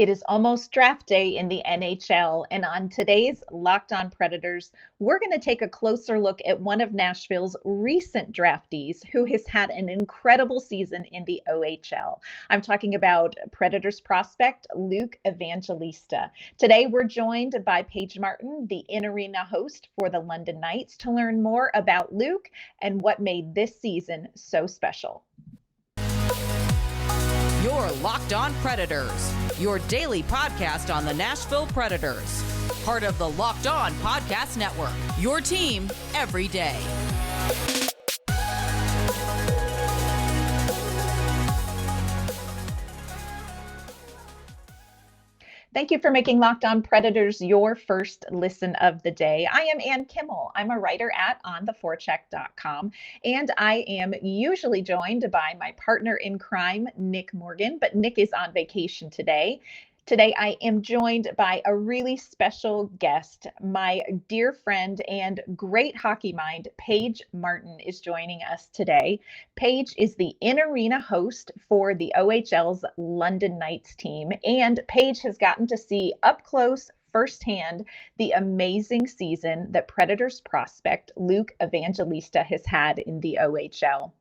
It is almost draft day in the NHL, and on today's Locked On Predators, we're going to take a closer look at one of Nashville's recent draftees who has had an incredible season in the OHL. I'm talking about Predators prospect Luke Evangelista. Today, we're joined by Paige Martin, the in-arena host for the London Knights, to learn more about Luke and what made this season so special. You're Locked On Predators, your daily podcast on the Nashville Predators. Part of the Locked On Podcast Network, your team every day. Thank you for making Locked On Predators your first listen of the day. I am Ann Kimmel. I'm a writer at ontheforecheck.com, and I am usually joined by my partner in crime, Nick Morgan, but Nick is on vacation today. Today, I am joined by a really special guest. My dear friend and great hockey mind, Paige Martin, is joining us today. Paige is the in-arena host for the OHL's London Knights team, and Paige has gotten to see up close, firsthand, the amazing season that Predators prospect Luke Evangelista has had in the OHL.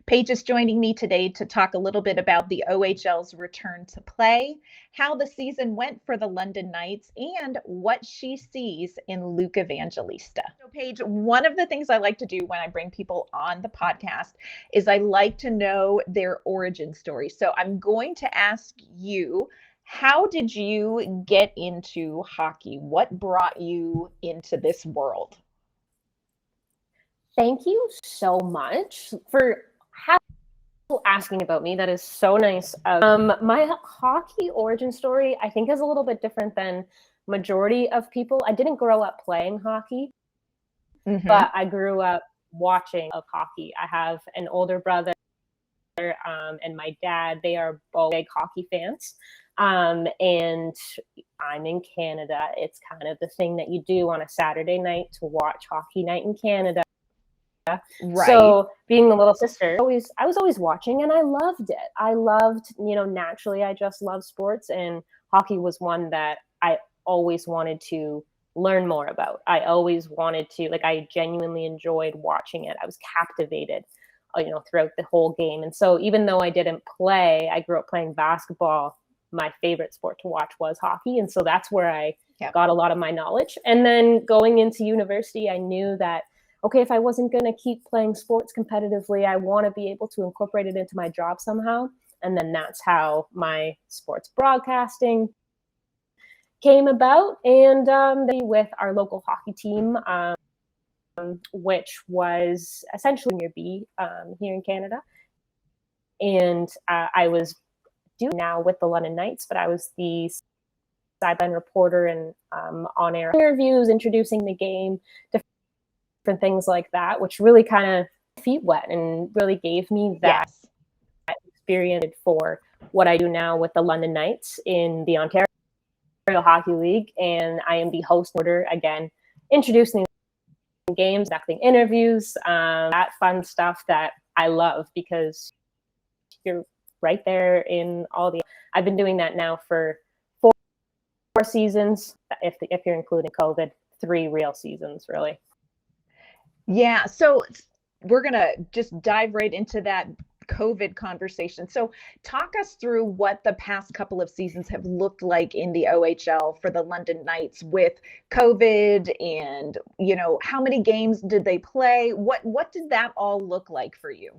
Paige is joining me today to talk a little bit about the OHL's return to play, how the season went for the London Knights, and what she sees in Luke Evangelista. So Paige, one of the things I like to do when I bring people on the podcast is I like to know their origin story. So I'm going to ask you, how did you get into hockey? What brought you into this world? Thank you so much for asking about me. That is so nice. My hockey origin story, I think, is a little bit different than majority of people. I didn't grow up playing hockey, but I grew up watching of hockey. I have an older brother and my dad. They are both big hockey fans. And I'm in Canada. It's kind of the thing that you do on a Saturday night to watch hockey night in Canada. Right. So being the little sister, I was always watching, and I loved it. I loved, naturally, I just love sports, and hockey was one that I always wanted to learn more about. I always wanted to, I genuinely enjoyed watching it. I was captivated, throughout the whole game. And so even though I didn't play, I grew up playing basketball. My favorite sport to watch was hockey. And so that's where I got a lot of my knowledge. And then going into university, I knew that, okay, if I wasn't going to keep playing sports competitively, I want to be able to incorporate it into my job somehow. And then that's how my sports broadcasting came about. And with our local hockey team, which was essentially Junior B here in Canada. And I was doing now with the London Knights, but I was the sideline reporter and on-air interviews, introducing the game, different things like that, which really kind of feet wet and really gave me that experience for what I do now with the London Knights in the Ontario Hockey League. And I am the host order again, introducing games, conducting interviews, that fun stuff that I love because you're right there in all the. I've been doing that now for four seasons, if you're including COVID, 3 real seasons, really. Yeah, so we're going to just dive right into that COVID conversation. So talk us through what the past couple of seasons have looked like in the OHL for the London Knights with COVID and, how many games did they play? What did that all look like for you?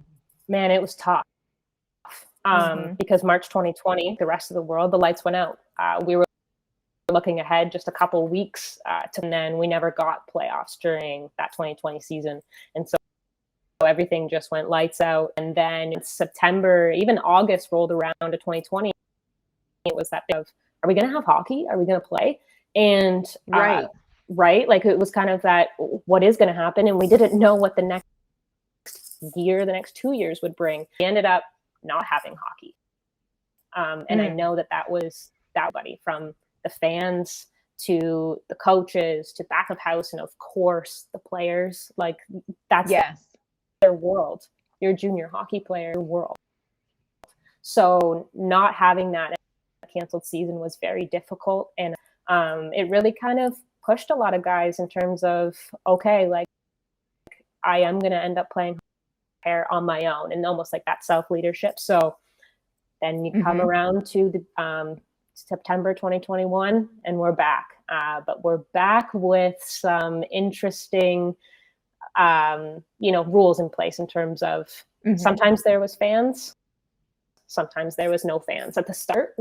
Man, it was tough because March 2020, the rest of the world, the lights went out. We were looking ahead just a couple of weeks and then we never got playoffs during that 2020 season. And so everything just went lights out. And then in September, even August rolled around to 2020. It was that bit of, are we going to have hockey? Are we going to play? And right. It was kind of that, what is going to happen? And we didn't know what the next 2 years would bring. We ended up not having hockey. And I know that was everybody from the fans to the coaches to back of house and of course the players. That's their world. You're a junior hockey player world. So not having that canceled season was very difficult. And it really kind of pushed a lot of guys in terms of, okay, like I am going to end up playing on my own, and almost like that self-leadership. So then you come around to the September 2021 and we're back. But we're back with some interesting, rules in place in terms of sometimes there was fans, sometimes there was no fans. At the start,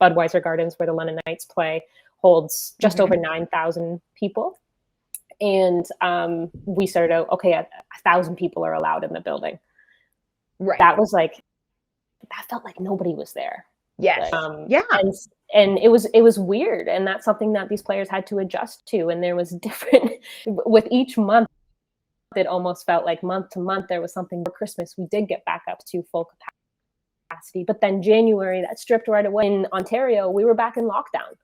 Budweiser Gardens, where the London Knights play, holds just over 9,000 people. And we started out, okay, 1,000 people are allowed in the building. Right. That felt like nobody was there. Yes. And it was weird. And that's something that these players had to adjust to. And there was different, with each month, it almost felt like month to month, there was something. For Christmas, we did get back up to full capacity. But then January, that stripped right away. In Ontario, we were back in lockdown.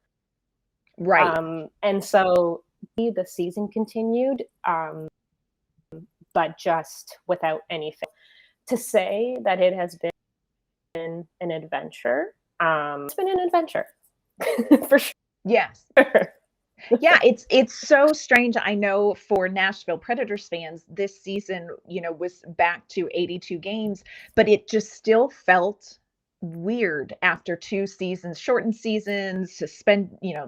Right. And so the season continued, but just without anything. To say that it has been an adventure, it's been an adventure for sure. Yes. Yeah, it's so strange. I know for Nashville Predators fans, this season, was back to 82 games, but it just still felt weird after 2 seasons, shortened seasons,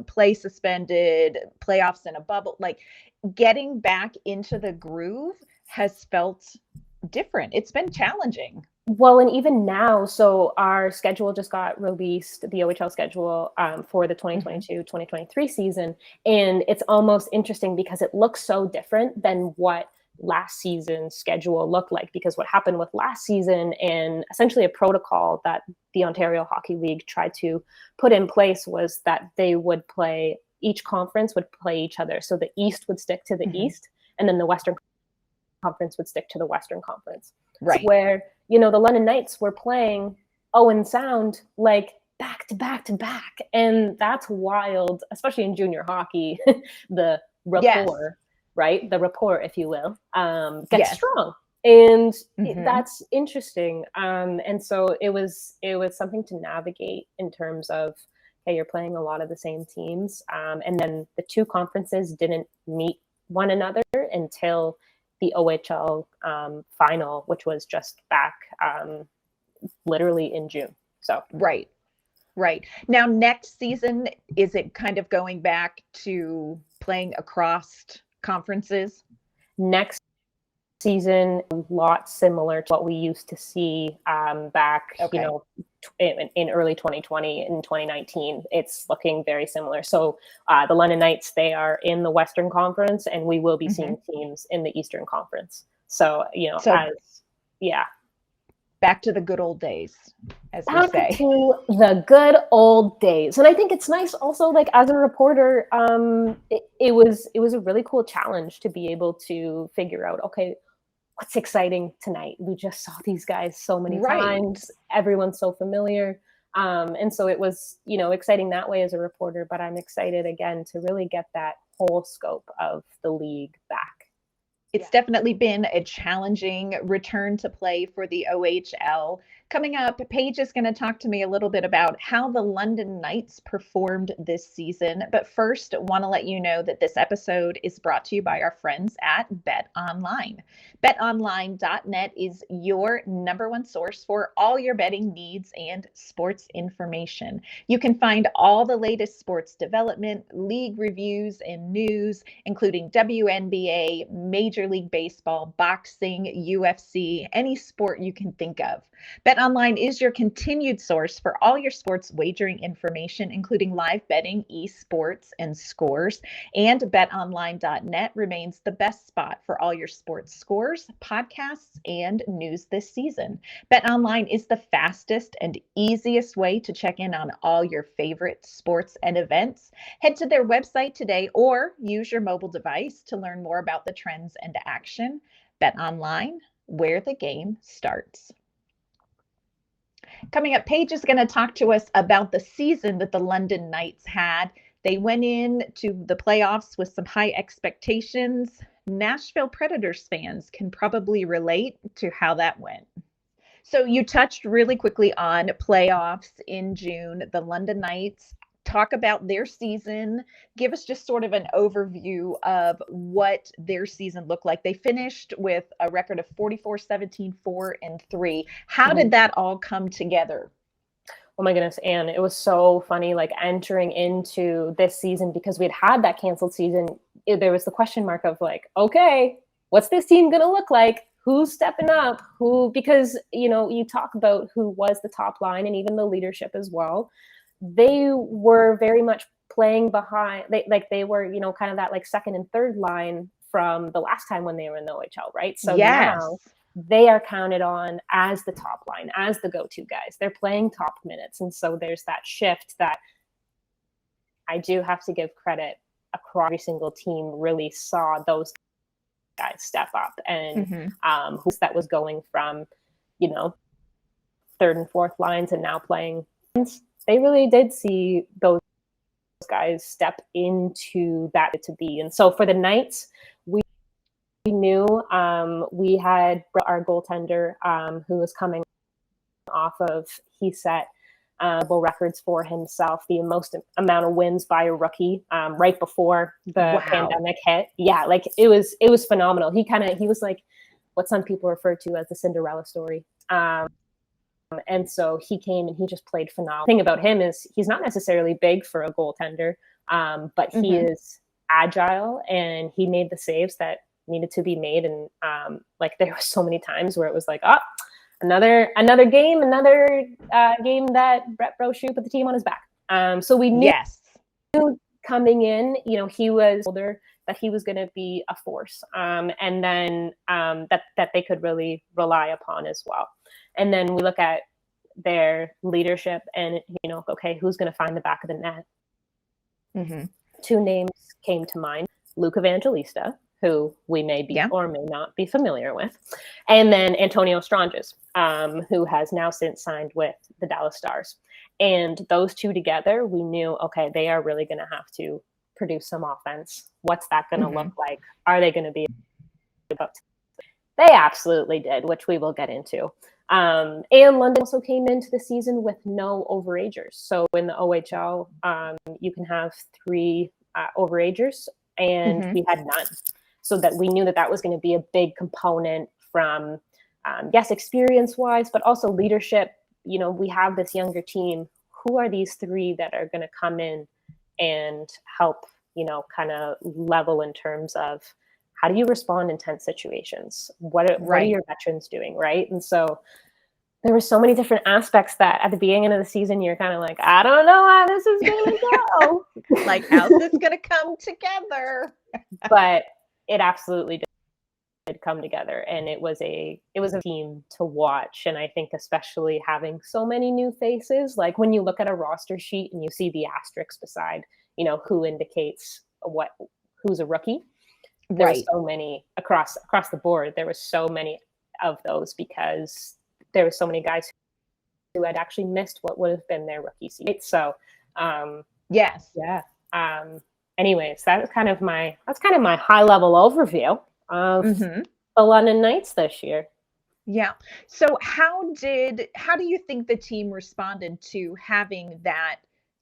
play suspended, playoffs in a bubble. Like getting back into the groove has felt different. It's been challenging. Well, and even now, so our schedule just got released, the OHL schedule for the 2022-2023 season. And it's almost interesting because it looks so different than what last season's schedule looked like. Because what happened with last season, and essentially a protocol that the Ontario Hockey League tried to put in place, was that they would play, each conference would play each other. So the East would stick to the East, and then the Western Conference would stick to the Western Conference. Right. So where, the London Knights were playing Owen Sound like back to back to back. And that's wild, especially in junior hockey, the rapport, right? The rapport, if you will, gets strong. And that's interesting. And so it was something to navigate in terms of, hey, you're playing a lot of the same teams. And then the 2 conferences didn't meet one another until the OHL final, which was just back literally in June. So right. Now, next season, is it kind of going back to playing across conferences? Next season, a lot similar to what we used to see back, in early 2020 and 2019. It's looking very similar. So the London Knights, they are in the Western Conference, and we will be seeing teams in the Eastern Conference. So, back to the good old days, as we say. Back to the good old days. And I think it's nice also, like as a reporter, it was a really cool challenge to be able to figure out, okay, what's exciting tonight? We just saw these guys so many times. Everyone's so familiar. And so it was, exciting that way as a reporter, but I'm excited again to really get that whole scope of the league back. It's definitely been a challenging return to play for the OHL. Coming up, Paige is going to talk to me a little bit about how the London Knights performed this season. But first, want to let you know that this episode is brought to you by our friends at BetOnline. BetOnline.net is your #1 source for all your betting needs and sports information. You can find all the latest sports development, league reviews, and news, including WNBA, Major League Baseball, boxing, UFC, any sport you can think of. BetOnline is your continued source for all your sports wagering information, including live betting, esports, and scores. And BetOnline.net remains the best spot for all your sports scores, podcasts, and news this season. BetOnline is the fastest and easiest way to check in on all your favorite sports and events. Head to their website today or use your mobile device to learn more about the trends and action. BetOnline, where the game starts. Coming up, Paige is going to talk to us about the season that the London Knights had. They went into the playoffs with some high expectations. Nashville Predators fans can probably relate to how that went. So you touched really quickly on playoffs in June, the London Knights. Talk about their season. Give us just sort of an overview of what their season looked like. They finished with a record of 44-17, 4-3. How did that all come together? Oh my goodness, Anne, it was so funny, like entering into this season, because we had that canceled season. There was the question mark of like, okay, what's this team going to look like? Who's stepping up? Who, because, you talk about who was the top line and even the leadership as well. They were very much playing behind, they were, kind of that like second and third line from the last time when they were in the OHL, right? So now they are counted on as the top line, as the go-to guys. They're playing top minutes. And so there's that shift that I do have to give credit across every single team really saw those guys step up. And that was going from, third and fourth lines and now playing. They really did see those guys step into that to be. And so for the Knights, we knew we had our goaltender who was coming off of, he set records for himself, the most amount of wins by a rookie right before the pandemic hit. Yeah, like it was phenomenal. He was like what some people refer to as the Cinderella story. And so he came and he just played phenomenal. The thing about him is he's not necessarily big for a goaltender, but he is agile and he made the saves that needed to be made. And like there were so many times where it was like, another game that Brett Brochu put the team on his back. So we knew coming in, he was older, that he was going to be a force, and then that they could really rely upon as well. And then we look at their leadership and, okay, who's going to find the back of the net? Two names came to mind: Luke Evangelista, who we may be or may not be familiar with, and then Antonio Stranges, who has now since signed with the Dallas Stars. And those two together, we knew, okay, they are really going to have to produce some offense. What's that going to look like? Are they going to be about? They absolutely did, which we will get into. And London also came into the season with no overagers. So in the OHL, you can have 3 overagers, and we had none. So that we knew that was going to be a big component from, experience-wise, but also leadership. We have this younger team. Who are these 3 that are going to come in and help, kind of level in terms of how do you respond in tense situations? What are your veterans doing, right? And so there were so many different aspects that at the beginning of the season, you're kind of like, I don't know how this is going to go. Like, how's this going to come together? But it absolutely did come together, and it was a team to watch. And I think especially having so many new faces, like when you look at a roster sheet and you see the asterisks beside, who indicates who's a rookie. There were so many across the board. There were so many of those because there were so many guys who had actually missed what would have been their rookie season. So, anyways, that's kind of my high level overview of the London Knights this year. Yeah. So how do you think the team responded to having that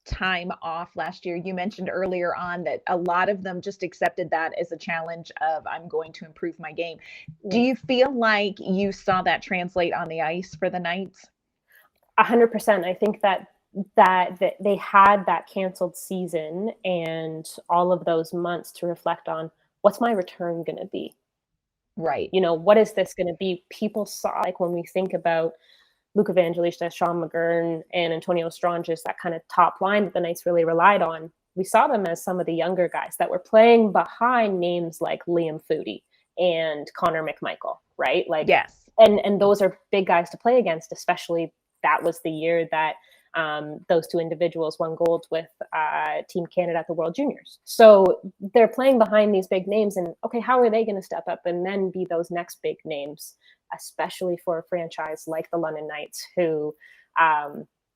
time off last year? You mentioned earlier on that a lot of them just accepted that as a challenge of, I'm going to improve my game. Do you feel like you saw that translate on the ice for the Knights? 100%. I think that they had that canceled season and all of those months to reflect on, what's my return going to be? Right. What is this going to be? People saw, like when we think about Luke Evangelista, Sean McGurn, and Antonio Stranges, that kind of top line that the Knights really relied on, we saw them as some of the younger guys that were playing behind names like Liam Foudy and Connor McMichael, right? Like, yes. And those are big guys to play against, especially that was the year that those 2 individuals won gold with Team Canada at the World Juniors. So they're playing behind these big names, and okay, how are they going to step up and then be those next big names, especially for a franchise like the London Knights, who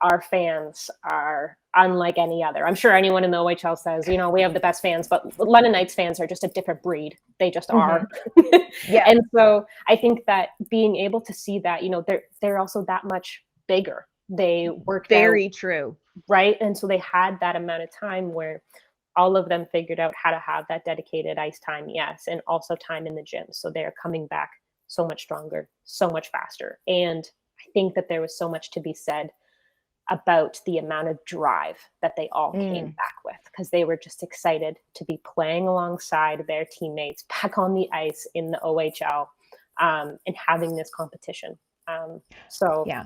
our fans are unlike any other. I'm sure anyone in the OHL says, you know, we have the best fans, but London Knights fans are just a different breed. They just are. Yeah. And so I think that being able to see that, you know, they're also that much bigger. They worked very out, true. right? And so they had that amount of time where all of them figured out how to have that dedicated ice time, yes, and also time in the gym. So they're coming back so much stronger, so much faster. And I think that there was so much to be said about the amount of drive that they all came back with, because they were just excited to be playing alongside their teammates back on the ice in the OHL, and having this competition. So yeah,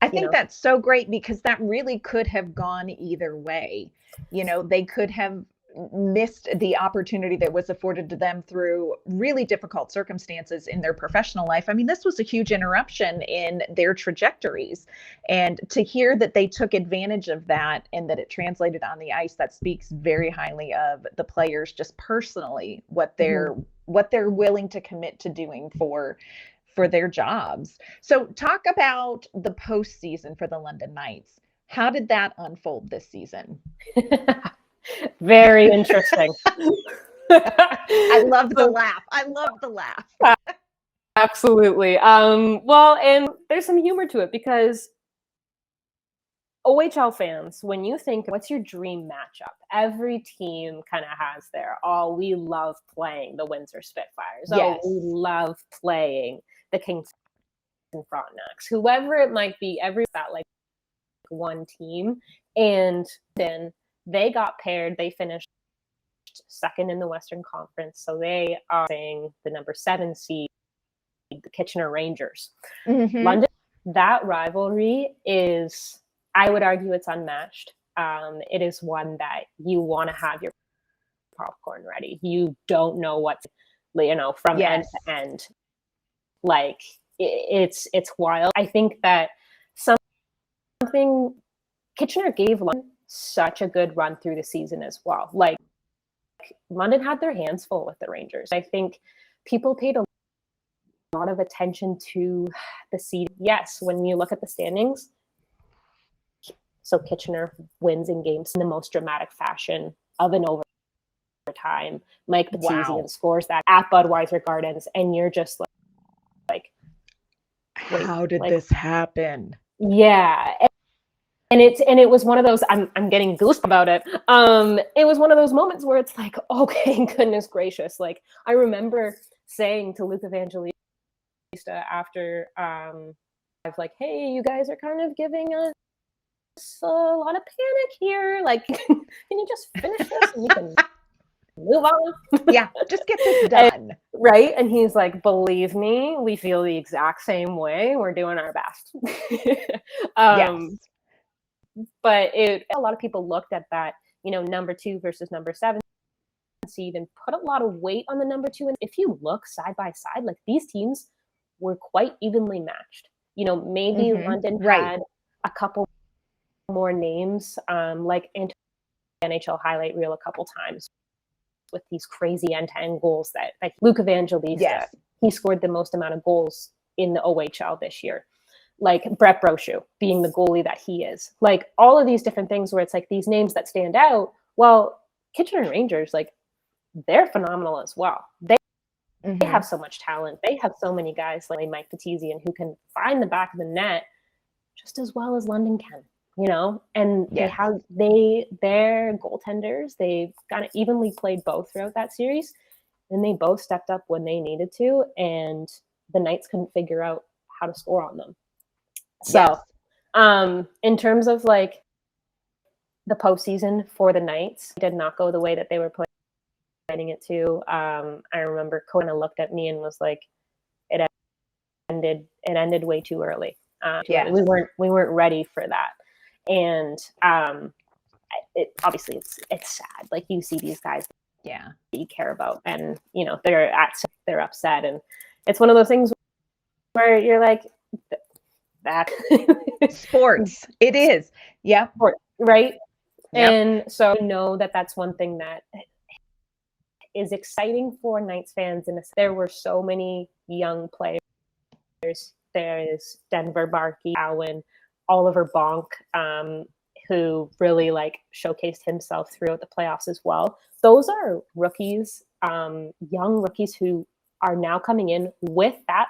I think that's so great, because that really could have gone either way. You know, they could have missed the opportunity that was afforded to them through really difficult circumstances in their professional life. I mean, this was a huge interruption in their trajectories. And to hear that they took advantage of that and that it translated on the ice, that speaks very highly of the players just personally, what they're willing to commit to doing for their jobs. So talk about the postseason for the London Knights. How did that unfold this season? Very interesting. I love the laugh. I love the laugh. Absolutely. Well, and there's some humor to it, because OHL fans, when you think, what's your dream matchup? Every team kind of has their, oh, we love playing the Windsor Spitfires. Yes. Oh, we love playing the Kingston Frontenacs. Whoever it might be, that like one team. And then they got paired. They finished second in the Western Conference. So they are saying the number 7 seed, the Kitchener Rangers. London, that rivalry is, I would argue, it's unmatched. It is one that you want to have your popcorn ready. You don't know what's, you know, from end to end. Like, it's wild. I think that something Kitchener gave London such a good run through the season as well. Like, London had their hands full with the Rangers. I think people paid a lot of attention to the seed. Yes, when you look at the standings, so Kitchener wins in games in the most dramatic fashion of an overtime. Mike Batizian scores that at Budweiser Gardens, and you're just like, how did this happen? Yeah. And it was one of those, I'm getting goosebumps about it. It was one of those moments where it's like, okay, goodness gracious. Like, I remember saying to Luke Evangelista after, like, hey, you guys are kind of giving us a lot of panic here. Like, can you just finish this and we can move on? Yeah, just get this done. Right? And he's like, believe me, we feel the exact same way. We're doing our best. Yes. But a lot of people looked at that, you know, number 2 versus number 7 seed and put a lot of weight on the number 2. And if you look side by side, like, these teams were quite evenly matched. You know, maybe London had a couple more names, like into NHL highlight reel a couple times with these crazy end-to-end goals that, like, Luke Evangelista, he scored the most amount of goals in the OHL this year. Like Brett Brochu being the goalie that he is. Like, all of these different things where it's like these names that stand out. Well, Kitchener Rangers, like, they're phenomenal as well. They have so much talent. They have so many guys like Mike Batizian who can find the back of the net just as well as London can, you know? And they have their goaltenders, they've kind of evenly played both throughout that series, and they both stepped up when they needed to, and the Knights couldn't figure out how to score on them. So, in terms of like the postseason for the Knights, it did not go the way that they were planning it to. I remember Kona looked at me and was like, "It ended way too early. We weren't ready for that." And obviously it's sad. Like, you see these guys that you care about, and you know they're upset, and it's one of those things where you're like, that sports, it is, right. And so I know that that's one thing that is exciting for Knights fans. And there were so many young players. There's Denver Barkey, Allen, Oliver Bonk, who really like showcased himself throughout the playoffs as well. Those are rookies, young rookies who are now coming in with that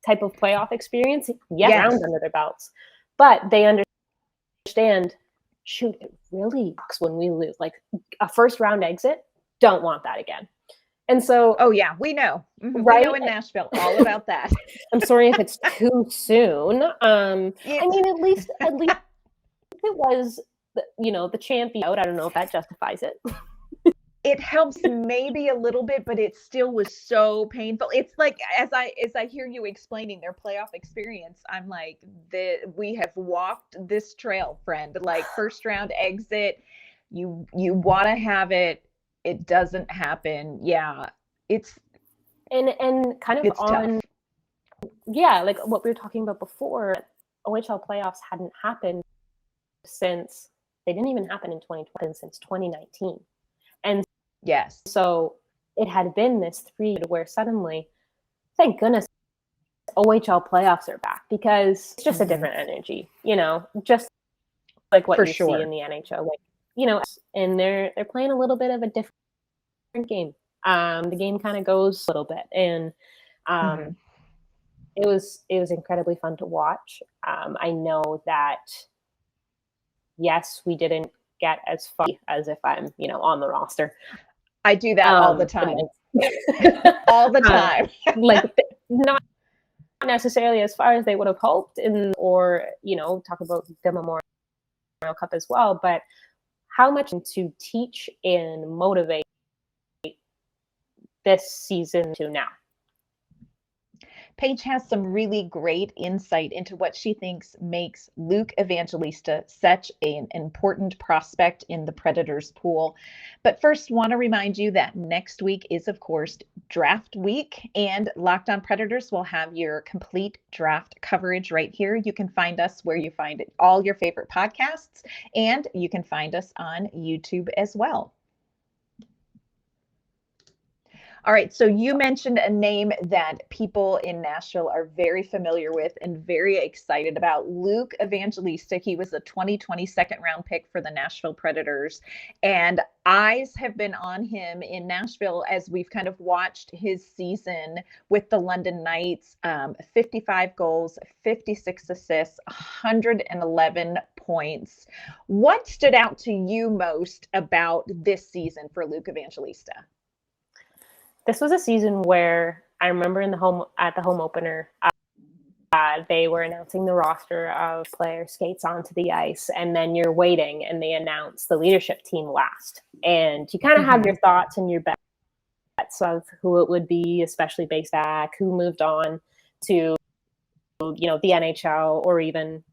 type of playoff experience, round under their belts, but they understand, shoot, it really sucks when we lose. Like a first round exit, don't want that again. And so, oh yeah, we know, right? We know in Nashville all about that. I'm sorry if it's too soon. I mean, at least it was, the champion out. I don't know if that justifies it. It helps maybe a little bit, but it still was so painful. It's like, as I hear you explaining their playoff experience, I'm like, we have walked this trail, friend. Like first round exit, you want to have it. It doesn't happen. Yeah. It's and kind of on tough. Yeah, like what we were talking about before, OHL playoffs hadn't happened since, they didn't even happen in 2020, since 2019. And yes, so it had been this 3 year where suddenly, thank goodness, OHL playoffs are back, because it's just a different energy, just like what you see in the NHL, like, and they're playing a little bit of a different game. The game kind of goes a little bit, and it was incredibly fun to watch. I know that, yes, we didn't get as far as if I'm, on the roster. I do that all the time. All the time. Like, not necessarily as far as they would have hoped, or talk about the Memorial Cup as well, but how much to teach and motivate this season to now. Paige has some really great insight into what she thinks makes Luke Evangelista such an important prospect in the Predators pool. But first, want to remind you that next week is, of course, draft week, and Locked On Predators will have your complete draft coverage right here. You can find us where you find all your favorite podcasts, and you can find us on YouTube as well. All right, so you mentioned a name that people in Nashville are very familiar with and very excited about, Luke Evangelista. He was a 2020 second-round pick for the Nashville Predators, and eyes have been on him in Nashville as we've kind of watched his season with the London Knights. 55 goals, 56 assists, 111 points. What stood out to you most about this season for Luke Evangelista? This was a season where I remember at the home opener, they were announcing the roster of players, skates onto the ice, and then you're waiting, and they announce the leadership team last. And you kind of have your thoughts and your bets of who it would be, especially based back, who moved on to, the NHL or even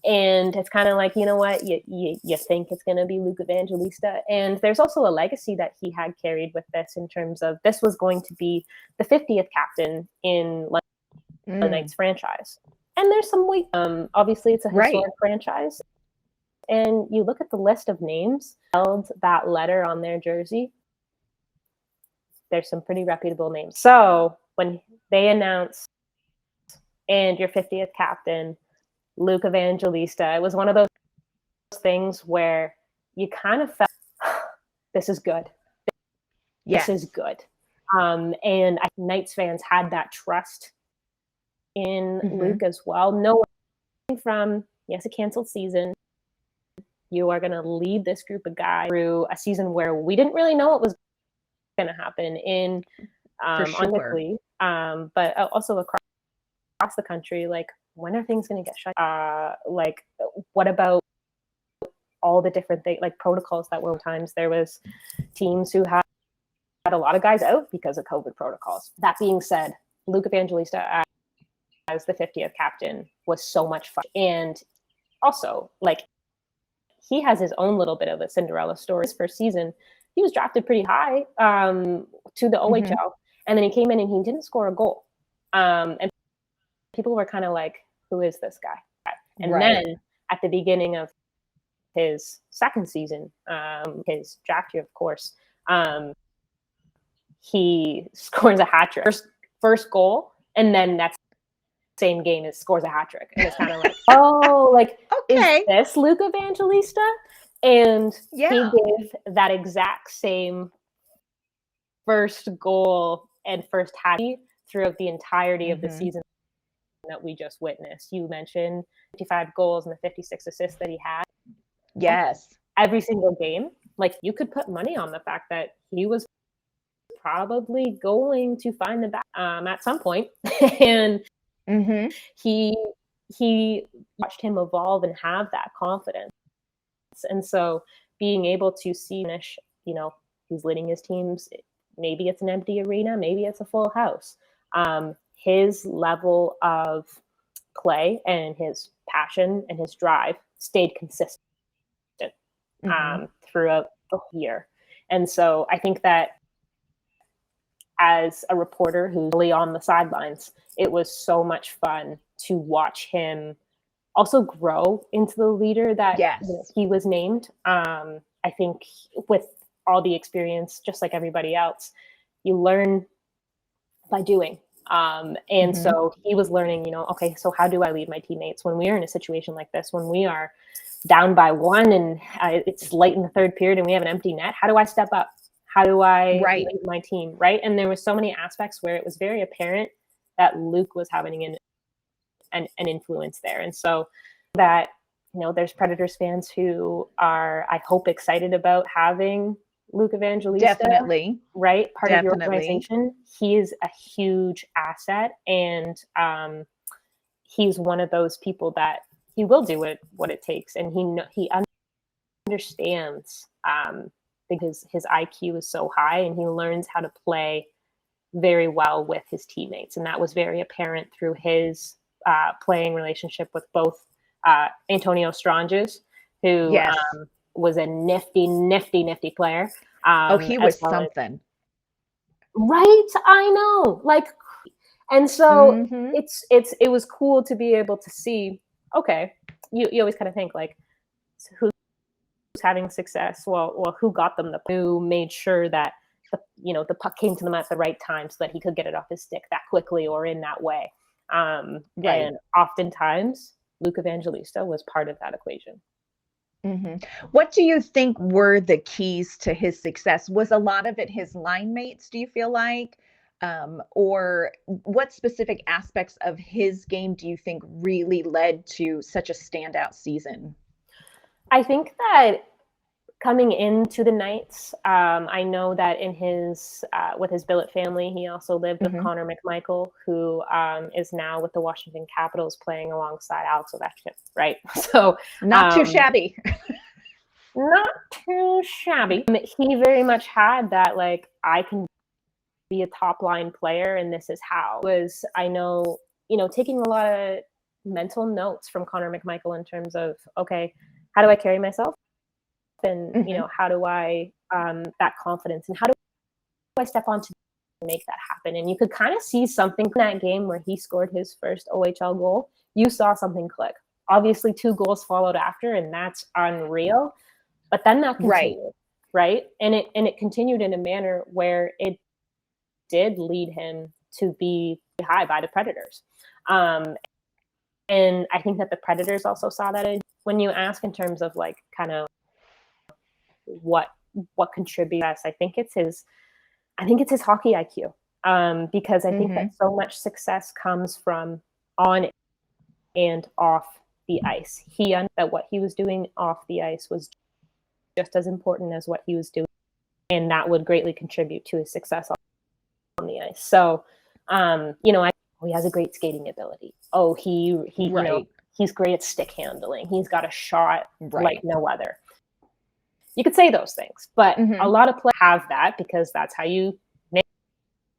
and it's kind of like, you know what, you think it's going to be Luke Evangelista. And there's also a legacy that he had carried with this, in terms of this was going to be the 50th captain in the Knights franchise. And there's some weight. Obviously, it's a historic franchise. And you look at the list of names held that letter on their jersey, there's some pretty reputable names. So when they announce, and your 50th captain, Luke Evangelista, it was one of those things where you kind of felt, this is good. This is good. And Knights fans had that trust in Luke as well. Knowing from, yes, a canceled season, you are going to lead this group of guys through a season where we didn't really know what was going to happen in Quickly, but also across the country. Like, when are things going to get shut? Like, what about all the different things, like protocols that were times? There was teams who had a lot of guys out because of COVID protocols. That being said, Luke Evangelista as the 50th captain was so much fun. And also, like, he has his own little bit of a Cinderella story. His first season, he was drafted pretty high to the OHL. And then he came in and he didn't score a goal. And people were kind of like, who is this guy? And then at the beginning of his second season, his draft year, of course, he scores a hat trick, first goal, and then that's same game as scores a hat trick. And it's kind of like, oh, like, Okay. is this Luke Evangelista? And Yeah. he gave that exact same first goal and first hat throughout the entirety of the season that we just witnessed. You mentioned 55 goals and the 56 assists that he had. Yes. Every single game, like, you could put money on the fact that he was probably going to find the back at some point. And he watched him evolve and have that confidence. And so being able to see Nish, you know, he's leading his teams. Maybe it's an empty arena, maybe it's a full house. His level of play and his passion and his drive stayed consistent throughout the whole year. And so I think that as a reporter who's really on the sidelines, it was so much fun to watch him also grow into the leader that he was named. I think with all the experience, just like everybody else, you learn by doing. And so he was learning, you know, okay, so how do I lead my teammates when we are in a situation like this, when we are down by one and it's late in the third period and we have an empty net? How do I step up? How do I lead my team? Right. And there were so many aspects where it was very apparent that Luke was having an influence there. And so that, you know, there's Predators fans who are, I hope, excited about having Luke Evangelista. Definitely. Right. Part of your organization. He is a huge asset. And he's one of those people that he will do what it takes. And he understands because his IQ is so high and he learns how to play very well with his teammates. And that was very apparent through his playing relationship with both Antonio Stranges, who was a nifty player. He was something. Right. I know. Like, and so it was cool to be able to see, okay, you always kind of think like, who's having success? Well, who got them who made sure that the puck came to them at the right time so that he could get it off his stick that quickly or in that way. And oftentimes Luke Evangelista was part of that equation. What do you think were the keys to his success? Was a lot of it his line mates, do you feel like? Or what specific aspects of his game do you think really led to such a standout season? I think that coming into the Knights, I know that in his with his billet family, he also lived with Connor McMichael, who is now with the Washington Capitals playing alongside Alex Ovechkin, right? So not too shabby. Not too shabby. He very much had that, like, I can be a top line player and this is how. I know, taking a lot of mental notes from Connor McMichael in terms of, okay, how do I carry myself? And, how do I, that confidence, and how do I step on to make that happen? And you could kind of see something in that game where he scored his first OHL goal. You saw something click. Obviously 2 goals followed after, and that's unreal. But then that continued, right? And it continued in a manner where it did lead him to be high by the Predators. And I think that the Predators also saw that when you ask in terms of like kind of what contributes. I think it's his hockey IQ. Because I think that so much success comes from on and off the ice. He understood that what he was doing off the ice was just as important as what he was doing, and that would greatly contribute to his success on the ice. So, he has a great skating ability. Oh, he he's great at stick handling. He's got a shot like no other. You could say those things, but a lot of players have that because that's how you make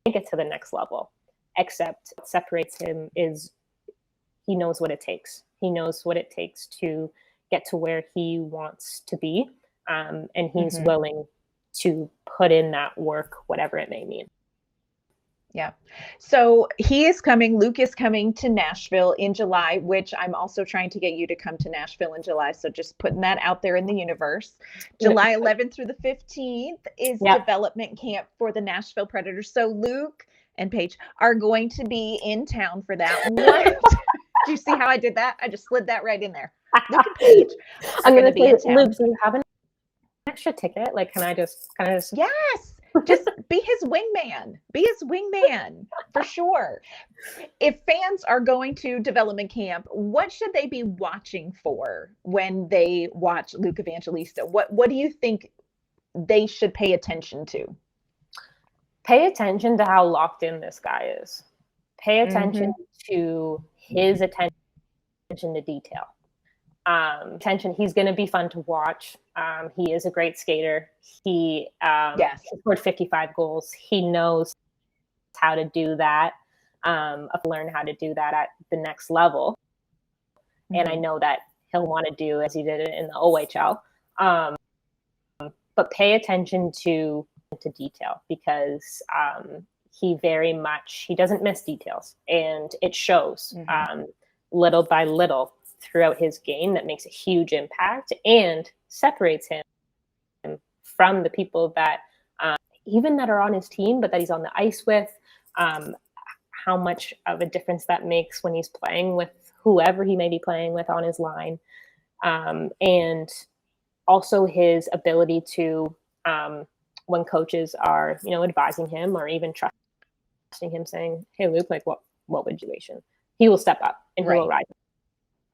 it to the next level. Except what separates him is he knows what it takes. He knows what it takes to get to where he wants to be. And he's willing to put in that work, whatever it may mean. Yeah. So Luke is coming to Nashville in July, which I'm also trying to get you to come to Nashville in July. So just putting that out there in the universe. July 11th through the 15th is development camp for the Nashville Predators. So Luke and Paige are going to be in town for that. What? Do you see how I did that? I just slid that right in there. Luke and Paige are going to be in town. Luke, do you have an extra ticket? Like, can I just Yes. Just be his wingman. Be his wingman for sure. If fans are going to development camp, what should they be watching for when they watch Luke Evangelista? What do you think they should pay attention to? Pay attention to how locked in this guy is. Pay attention to his attention to detail. He's going to be fun to watch. He is a great skater. He scored 55 goals. He knows how to do that, learn how to do that at the next level. And I know that he'll want to do as he did it in the OHL. But pay attention to detail, because he doesn't miss details, and it shows little by little throughout his game. That makes a huge impact and separates him from the people that even that are on his team, but that he's on the ice with. How much of a difference that makes when he's playing with whoever he may be playing with on his line, and also his ability to when coaches are advising him or even trusting him, saying, "Hey Luke, like what would you do?" He will step up and he will rise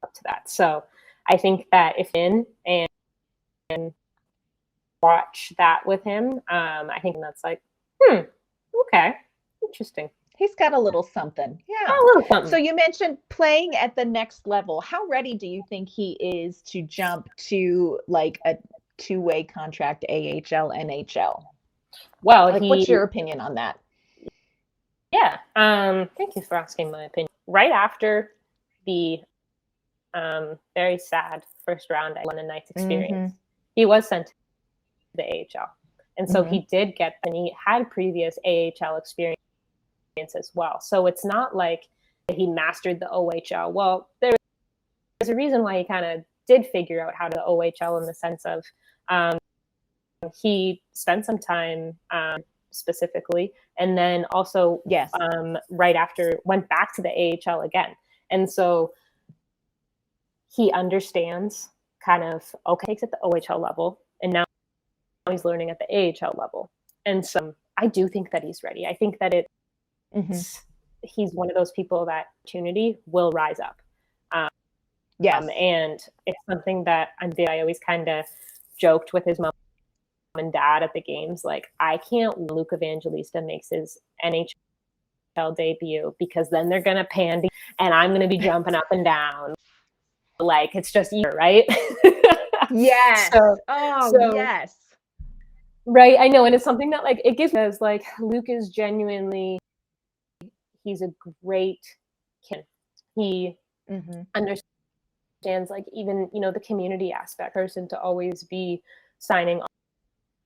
up to that. So I think that if in and watch that with him, I think that's like, okay, interesting. He's got a little something. Yeah. A little something. So you mentioned playing at the next level. How ready do you think he is to jump to like a two-way contract, AHL, NHL? Well, what's your opinion on that? Yeah. Thank you for asking my opinion. Right after the very sad first round at London Knights experience, he was sent to the AHL. And so he did get, and he had previous AHL experience as well. So it's not like he mastered the OHL. Well, there's a reason why he kind of did figure out how to OHL, in the sense of he spent some time specifically, and then also right after went back to the AHL again. And so he understands kind of, okay, takes at the OHL level, and now he's learning at the AHL level. And so I do think that he's ready. I think that he's one of those people that opportunity will rise up. And it's something that I always kind of joked with his mom and dad at the games, like, I can't Luke Evangelista makes his NHL debut, because then they're going to pan and I'm going to be jumping up and down. Like, it's just easier, right? Yes. Yes. Right. I know. And it's something that, like, it gives us, like, Luke is genuinely, he's a great kid. He understands, like, even, the community aspect, person to always be signing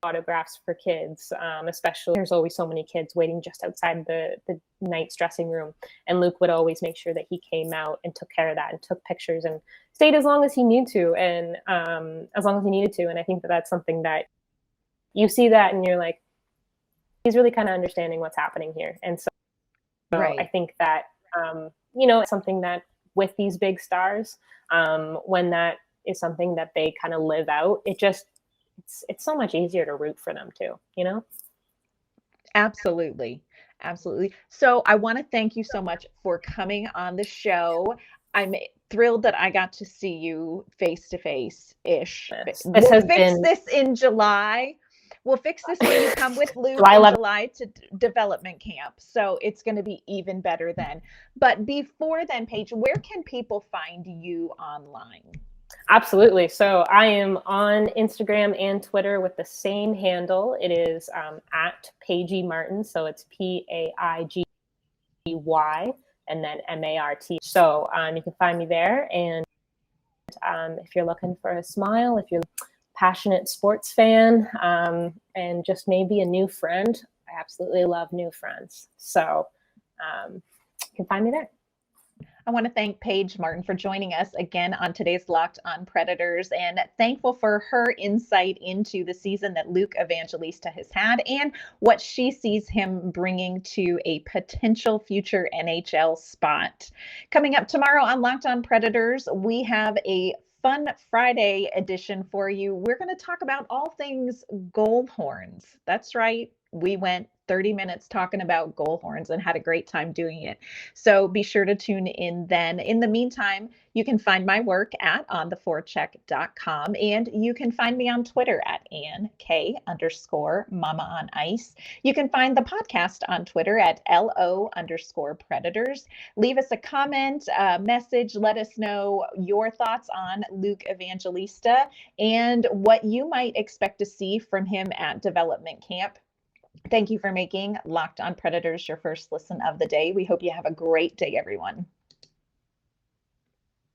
autographs for kids, especially there's always so many kids waiting just outside the Knights dressing room, and Luke would always make sure that he came out and took care of that and took pictures and stayed as long as he needed to, and and I think that that's something that you see that and you're like, he's really kind of understanding what's happening here. And so I think that it's something that with these big stars, when that is something that they kind of live out, it's so much easier to root for them too, Absolutely. So I want to thank you so much for coming on the show. I'm thrilled that I got to see you face to face ish. We'll fix this in July. We'll fix this when you come with Luke in July to development camp. So it's going to be even better then. But before then, Paige, where can people find you online? Absolutely. So I am on Instagram and Twitter with the same handle. It is at Paige Martin. So it's PAIGY and then MART. So you can find me there. And if you're looking for a smile, if you're a passionate sports fan, and just maybe a new friend, I absolutely love new friends. So you can find me there. I want to thank Paige Martin for joining us again on today's Locked on Predators, and thankful for her insight into the season that Luke Evangelista has had and what she sees him bringing to a potential future NHL spot. Coming up tomorrow on Locked on Predators, we have a fun Friday edition for you. We're going to talk about all things goal horns. That's right. We went 30 minutes talking about goal horns and had a great time doing it. So be sure to tune in then. In the meantime, you can find my work at ontheforecheck.com, and you can find me on Twitter at AnnK_Mama on Ice. You can find the podcast on Twitter at LO_Predators. Leave us a comment, message, let us know your thoughts on Luke Evangelista and what you might expect to see from him at development camp. Thank you for making Locked on Predators your first listen of the day. We hope you have a great day, everyone.